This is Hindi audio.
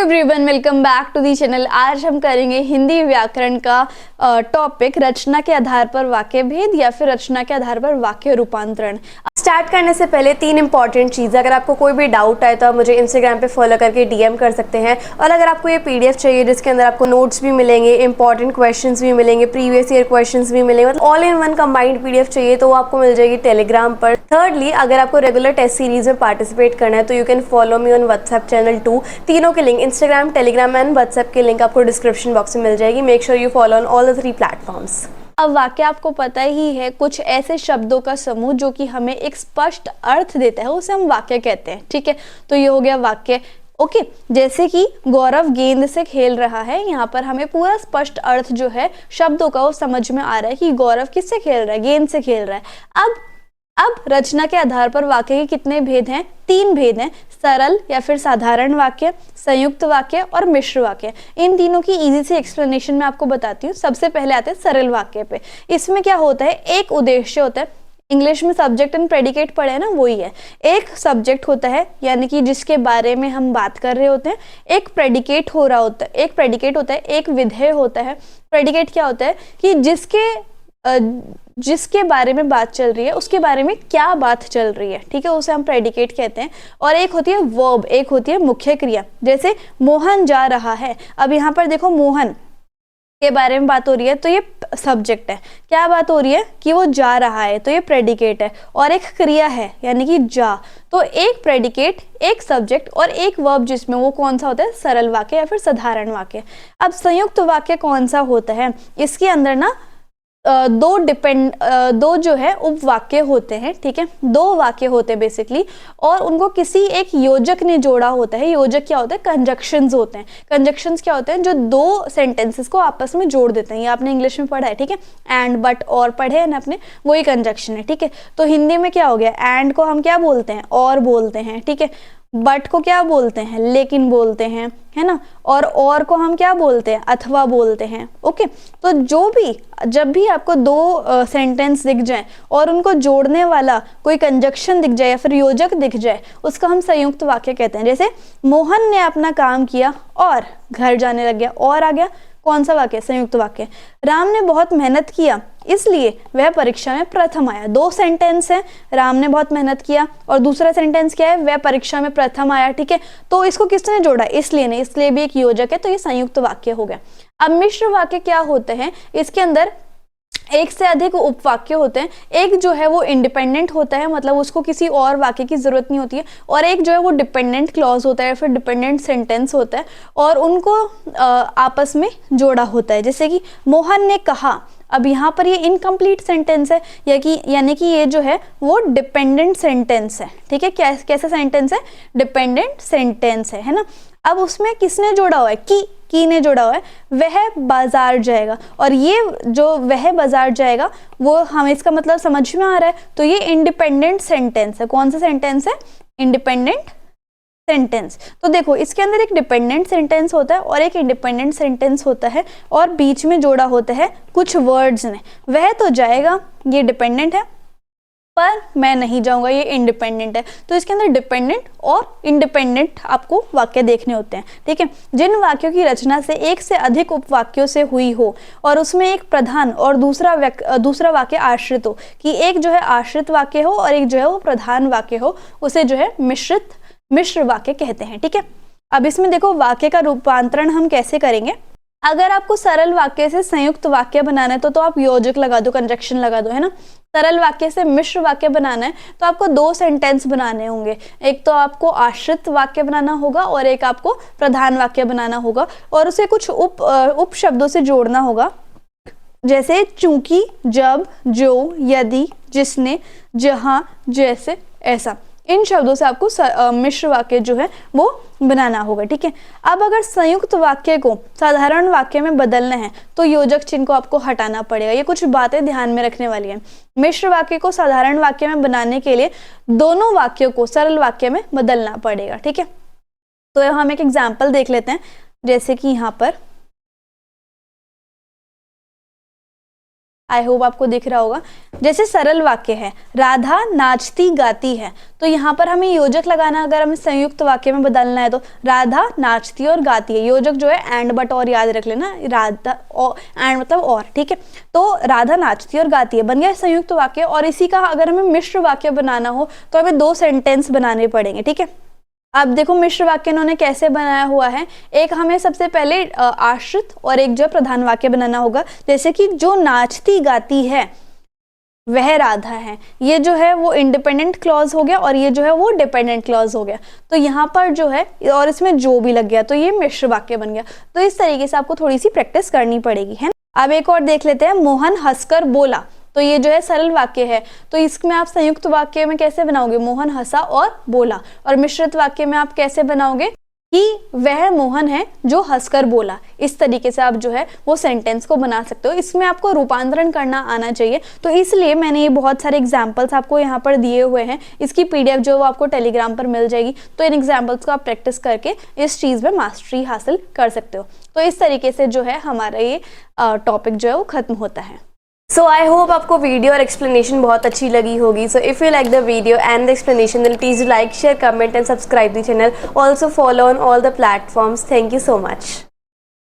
Everyone, welcome back to the channel. आज हम करेंगे हिंदी व्याकरण का टॉपिक रचना के आधार पर वाक्य भेद या फिर रचना के आधार पर वाक्य रूपांतरण। स्टार्ट करने से पहले 3 इंपॉर्टेंट चीज़, अगर आपको कोई भी डाउट आए तो आप मुझे इंस्टाग्राम पे फॉलो करके डीएम कर सकते हैं। और अगर आपको ये पीडीएफ चाहिए जिसके अंदर आपको नोट्स भी मिलेंगे, इंपॉर्टेंट क्वेश्चंस भी मिलेंगे, प्रीवियस ईयर क्वेश्चंस भी मिलेंगे, मतलब all in one combined PDF चाहिए तो वो आपको मिल जाएगी टेलीग्राम पर। थर्डली, अगर आपको रेगुलर टेस्ट सीरीज में पार्टिसिपेट करना है तो you can follow me on WhatsApp channel 2। तीनों के link, Instagram, Telegram and WhatsApp की लिंक आपको डिस्क्रिप्शन बॉक्स में मिल जाएगी। Make sure you follow on all the 3 platforms. अब वाक्य आपको पता ही है, कुछ ऐसे शब्दों का समूह जो कि हमें एक स्पष्ट अर्थ देता है उसे हम वाक्य कहते हैं। ठीक है, तो ये हो गया वाक्य। ओके, जैसे कि गौरव गेंद से खेल रहा है, यहाँ पर हमें पूरा स्पष्ट अर्थ जो है शब्दों का वो समझ में आ रहा है कि गौरव किससे खेल रहा है, गेंद से खेल रहा है। अब रचना के आधार पर वाक्य के कितने भेद हैं? 3 भेद हैं, सरल या फिर साधारण वाक्य, संयुक्त वाक्य और मिश्र वाक्य। इन तीनों की इजी से एक्सप्लेनेशन मैं आपको बताती हूँ। सबसे पहले आते हैं सरल वाक्य पे। इसमें क्या होता है, एक उद्देश्य होता है। इंग्लिश में सब्जेक्ट एंड प्रेडिकेट पढ़े हैं ना, वही है। एक सब्जेक्ट होता है यानी कि जिसके बारे में हम बात कर रहे होते हैं, एक प्रेडिकेट हो रहा होता है, एक प्रेडिकेट होता है, एक विधेय होता है। प्रेडिकेट क्या होता है कि जिसके बारे में बात चल रही है उसके बारे में क्या बात चल रही है, ठीक है, उसे हम प्रेडिकेट कहते हैं। और एक होती है वर्ब, एक होती है मुख्य क्रिया। जैसे मोहन जा रहा है, अब यहाँ पर देखो मोहन के बारे में बात हो रही है तो ये सब्जेक्ट है। क्या बात हो रही है कि वो जा रहा है तो ये प्रेडिकेट है। और एक क्रिया है यानी कि जा, तो एक प्रेडिकेट, एक सब्जेक्ट और एक वर्ब, जिसमें वो कौन सा होता है, सरल वाक्य या फिर साधारण वाक्य। अब संयुक्त वाक्य कौन सा होता है, इसके अंदर ना दो जो है उपवाक्य होते हैं। ठीक है, 2 वाक्य होते हैं बेसिकली, और उनको किसी एक योजक ने जोड़ा होता है। योजक क्या होता है, कंजक्शंस होते हैं। कंजक्शंस क्या होते हैं, जो 2 सेंटेंसेस को आपस में जोड़ देते हैं। ये आपने इंग्लिश में पढ़ा है, ठीक है, एंड, बट, और पढ़े हैं ना अपने, वही कंजक्शन है। ठीक है, तो हिंदी में क्या हो गया, एंड को हम क्या बोलते हैं, और बोलते हैं। ठीक है, बट को क्या बोलते हैं, लेकिन बोलते हैं, है ना, और को हम क्या बोलते हैं, अथवा बोलते हैं। ओके, तो जब भी आपको 2 सेंटेंस दिख जाए और उनको जोड़ने वाला कोई कंजक्शन दिख जाए या फिर योजक दिख जाए, उसका हम संयुक्त वाक्य कहते हैं। जैसे मोहन ने अपना काम किया और घर जाने लग गया, और आ गया, कौन सा वाक्य, संयुक्त वाक्य। राम ने बहुत मेहनत किया इसलिए वह परीक्षा में प्रथम आया। 2 सेंटेंस है, राम ने बहुत मेहनत किया और दूसरा सेंटेंस क्या है, वह परीक्षा में प्रथम आया। ठीक है, तो इसको किसने जोड़ा, इसलिए नहीं, इसलिए भी एक योजक है, तो ये संयुक्त वाक्य हो गया। अब मिश्र वाक्य क्या होते हैं, इसके अंदर एक से अधिक उपवाक्य होते हैं। एक जो है वो इंडिपेंडेंट होता है, मतलब उसको किसी और वाक्य की जरूरत नहीं होती है, और एक जो है वो डिपेंडेंट क्लॉज होता है, फिर डिपेंडेंट सेंटेंस होता है, और उनको आपस में जोड़ा होता है। जैसे कि मोहन ने कहा, अब यहाँ पर ये इनकम्प्लीट सेंटेंस है, यानी कि ये जो है वो डिपेंडेंट सेंटेंस है। ठीक है, कैसा सेंटेंस है, डिपेंडेंट सेंटेंस है ना। अब उसमें किसने जोड़ा हुआ है, की ने जोड़ा हुआ है, वह बाजार जाएगा, और ये जो वह बाजार जाएगा वो हमें इसका मतलब समझ में आ रहा है, तो ये इंडिपेंडेंट सेंटेंस है। कौन सा सेंटेंस है, इंडिपेंडेंट सेंटेंस। तो देखो इसके अंदर एक डिपेंडेंट सेंटेंस होता है और एक इंडिपेंडेंट सेंटेंस होता है, और बीच में जोड़ा होता है कुछ वर्ड्स ने। वह तो जाएगा, ये डिपेंडेंट है, पर मैं नहीं जाऊंगा, ये इंडिपेंडेंट है। तो इसके अंदर डिपेंडेंट और इंडिपेंडेंट आपको वाक्य देखने होते हैं। ठीक है, जिन वाक्यों की रचना से एक से अधिक उपवाक्यों से हुई हो और उसमें एक प्रधान और दूसरा वाक्य आश्रित हो, कि एक जो है आश्रित वाक्य हो और एक जो है वो प्रधान वाक्य हो, उसे जो है मिश्र वाक्य कहते हैं। ठीक है, अब इसमें देखो वाक्य का रूपांतरण हम कैसे करेंगे। अगर आपको सरल वाक्य से संयुक्त वाक्य बनाना है तो आप योजक लगा दो, कंजक्शन लगा दो, है ना। सरल वाक्य से मिश्र वाक्य बनाना है तो आपको 2 सेंटेंस बनाने होंगे। एक तो आपको आश्रित वाक्य बनाना होगा और एक आपको प्रधान वाक्य बनाना होगा, और उसे कुछ उप शब्दों से जोड़ना होगा। जैसे चूंकि, जब, जो, यदि, जिसने, जहां, जैसे, ऐसा। इन शब्दों से आपको मिश्र वाक्य जो है वो बनाना होगा। ठीक है, अब अगर संयुक्त वाक्य को साधारण वाक्य में बदलना है तो योजक चिन्ह को आपको हटाना पड़ेगा। ये कुछ बातें ध्यान में रखने वाली हैं। मिश्र वाक्य को साधारण वाक्य में बनाने के लिए दोनों वाक्यों को सरल वाक्य में बदलना पड़ेगा। ठीक है, तो हम एक एग्जाम्पल देख लेते हैं। जैसे कि यहाँ पर आई होप आपको दिख रहा होगा। जैसे सरल वाक्य है, राधा नाचती गाती है, तो यहाँ पर हमें योजक लगाना, अगर हमें संयुक्त वाक्य में बदलना है तो राधा नाचती और गाती है, योजक जो है एंड बट और याद रख लेना, राधा एंड मतलब और, ठीक है। तो राधा नाचती और गाती है बन गया संयुक्त वाक्य। और इसी का अगर हमें मिश्र वाक्य बनाना हो तो हमें 2 सेंटेंस बनाने पड़ेंगे, ठीक है। अब देखो मिश्र वाक्य इन्होंने कैसे बनाया हुआ है। एक हमें सबसे पहले आश्रित और एक जो प्रधान वाक्य बनाना होगा। जैसे कि जो नाचती गाती है वह राधा है, ये जो है वो इंडिपेंडेंट क्लॉज हो गया और ये जो है वो डिपेंडेंट क्लॉज हो गया। तो यहाँ पर जो है और इसमें जो भी लग गया तो ये मिश्र वाक्य बन गया। तो इस तरीके से आपको थोड़ी सी प्रैक्टिस करनी पड़ेगी, है ना। अब एक और देख लेते हैं, मोहन हंसकर बोला, तो ये जो है सरल वाक्य है, तो इसमें आप संयुक्त वाक्य में कैसे बनाओगे, मोहन हंसा और बोला। और मिश्रित वाक्य में आप कैसे बनाओगे कि वह मोहन है जो हंसकर बोला। इस तरीके से आप जो है वो सेंटेंस को बना सकते हो। इसमें आपको रूपांतरण करना आना चाहिए, तो इसलिए मैंने ये बहुत सारे एग्जाम्पल्स आपको यहाँ पर दिए हुए हैं। इसकी पीडीएफ जो है वो आपको टेलीग्राम पर मिल जाएगी, तो इन एग्जाम्पल्स को आप प्रैक्टिस करके इस चीज़ में मास्टरी हासिल कर सकते हो। तो इस तरीके से जो है हमारा ये टॉपिक जो है वो खत्म होता है। सो आई होप आपको वीडियो और एक्सप्लेनेशन बहुत अच्छी लगी होगी। So if you like the video and the explanation then please like, share, comment and subscribe the channel. Also follow on all the platforms. Thank you so much.